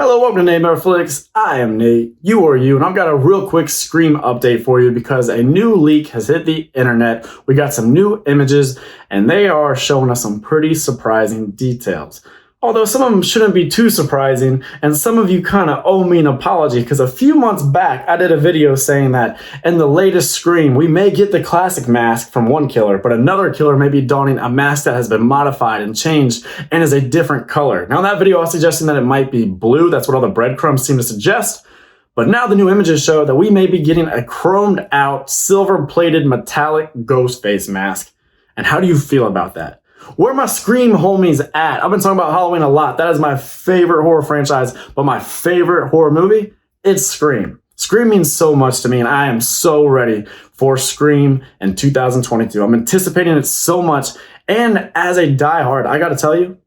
Hello, welcome to Nate Flicks. I am Nate, you are you, and I've got a real quick Scream update for you because a new leak has hit the internet. We got some new images, and they are showing us some pretty surprising details. Although some of them shouldn't be too surprising, and some of you kind of owe me an apology because a few months back I did a video saying that in the latest Scream we may get the classic mask from one killer, but another killer may be donning a mask that has been modified and changed and is a different color. Now in that video I was suggesting that it might be blue, that's what all the breadcrumbs seem to suggest, but now the new images show that we may be getting a chromed out, silver plated metallic Ghostface mask. And how do you feel about that? Where my Scream homies at? I've been talking about Halloween a lot. That is my favorite horror franchise, but my favorite horror movie, it's Scream. Scream means so much to me, and I am so ready for Scream in 2022. I'm anticipating it so much, and as a diehard, I gotta tell you,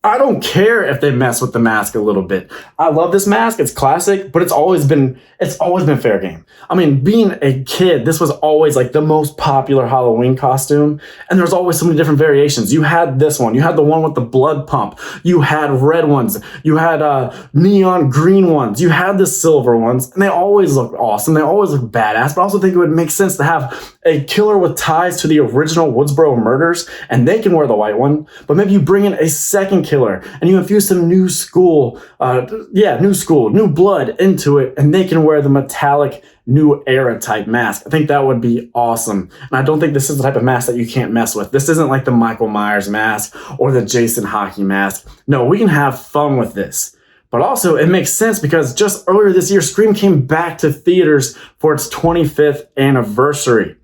I don't care if they mess with the mask a little bit. I love this mask, it's classic, but it's always been fair game. I mean, being a kid, this was always like the most popular Halloween costume, and there's always so many different variations. You had this one, you had the one with the blood pump, you had red ones, you had neon green ones, you had the silver ones, and they always look awesome, they always look badass, but I also think it would make sense to have a killer with ties to the original Woodsboro murders, and they can wear the white one, but maybe you bring in a second killer and you infuse some new blood into it, and they can wear the metallic new era type mask. I think that would be awesome. And I don't think this is the type of mask that you can't mess with. This isn't like the Michael Myers mask or the Jason Hockey mask. No, we can have fun with this. But also, it makes sense because just earlier this year, Scream came back to theaters for its 25th anniversary.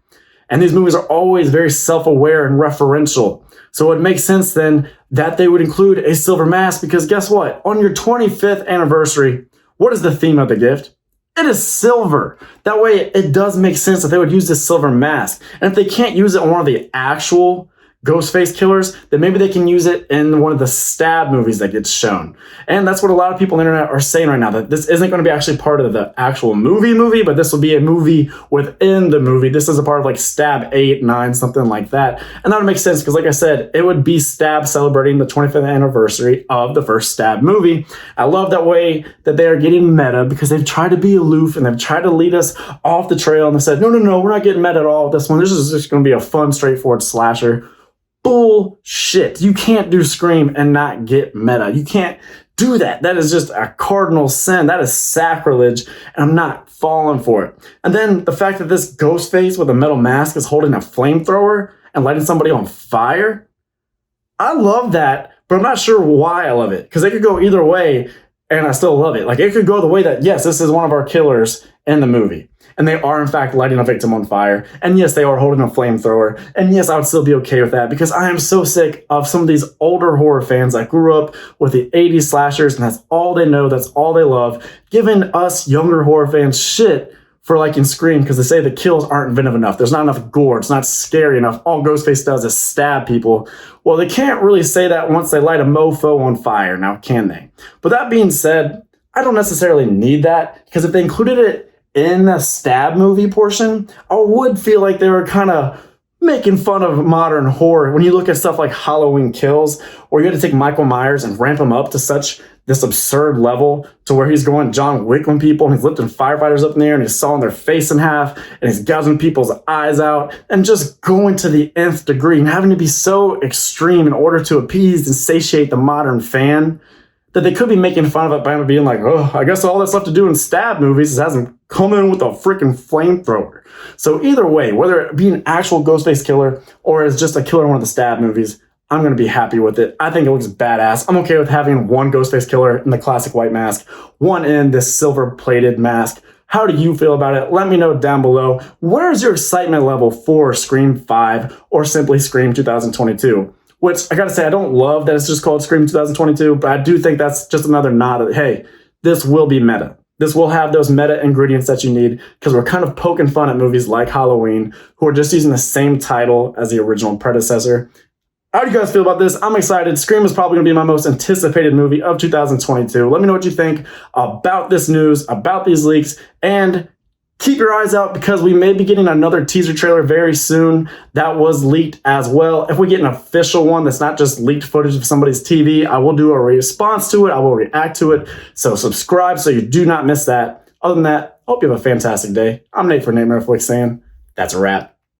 And these movies are always very self-aware and referential. So it makes sense then that they would include a silver mask because guess what? On your 25th anniversary, what is the theme of the gift? It is silver. That way it does make sense that they would use this silver mask. And if they can't use it on one of the actual Ghostface killers, then maybe they can use it in one of the Stab movies that gets shown. And that's what a lot of people on the internet are saying right now, that this isn't going to be actually part of the actual movie, but this will be a movie within the movie. This is a part of like Stab 8, 9, something like that. And that would make sense because like I said, it would be Stab celebrating the 25th anniversary of the first Stab movie. I love that way that they are getting meta because they've tried to be aloof and they've tried to lead us off the trail, and they said, no, we're not getting meta at all with this one. This is just going to be a fun, straightforward slasher. Bullshit. You can't do Scream and not get meta. You can't do that. That is just a cardinal sin. That is sacrilege, and I'm not falling for it. And then the fact that this Ghostface with a metal mask is holding a flamethrower and lighting somebody on fire, I love that, but I'm not sure why I love it, because it could go either way, and I still love it. Like, it could go the way that, yes, this is one of our killers in the movie, and they are in fact lighting a victim on fire, and yes, they are holding a flamethrower, and yes, I would still be okay with that, because I am so sick of some of these older horror fans that grew up with the 80s slashers, and that's all they know, that's all they love, giving us younger horror fans shit for liking Scream because they say the kills aren't inventive enough, there's not enough gore, it's not scary enough, all Ghostface does is stab people. Well, they can't really say that once they light a mofo on fire, now can they? But that being said, I don't necessarily need that, because if they included it in the Stab movie portion, I would feel like they were kind of making fun of modern horror. When you look at stuff like Halloween Kills, or you had to take Michael Myers and ramp him up to this absurd level to where he's going John Wick on people, and he's lifting firefighters up in the air, and he's sawing their face in half, and he's gouging people's eyes out, and just going to the nth degree, and having to be so extreme in order to appease and satiate the modern fan, that they could be making fun of it by being like, oh, I guess all that's left to do in Stab movies is have them come in with a freaking flamethrower. So either way, whether it be an actual Ghostface killer or it's just a killer in one of the Stab movies, I'm going to be happy with it. I think it looks badass. I'm okay with having one Ghostface killer in the classic white mask, one in this silver-plated mask. How do you feel about it? Let me know down below. Where's your excitement level for Scream 5 or simply Scream 2022? Which, I gotta say, I don't love that it's just called Scream 2022, but I do think that's just another nod of, hey, this will be meta. This will have those meta ingredients that you need, because we're kind of poking fun at movies like Halloween, who are just using the same title as the original predecessor. How do you guys feel about this? I'm excited. Scream is probably going to be my most anticipated movie of 2022. Let me know what you think about this news, about these leaks, and keep your eyes out because we may be getting another teaser trailer very soon that was leaked as well. If we get an official one that's not just leaked footage of somebody's TV, I will do a response to it. I will react to it. So subscribe so you do not miss that. Other than that, hope you have a fantastic day. I'm Nate for Nightmare Flicks saying that's a wrap.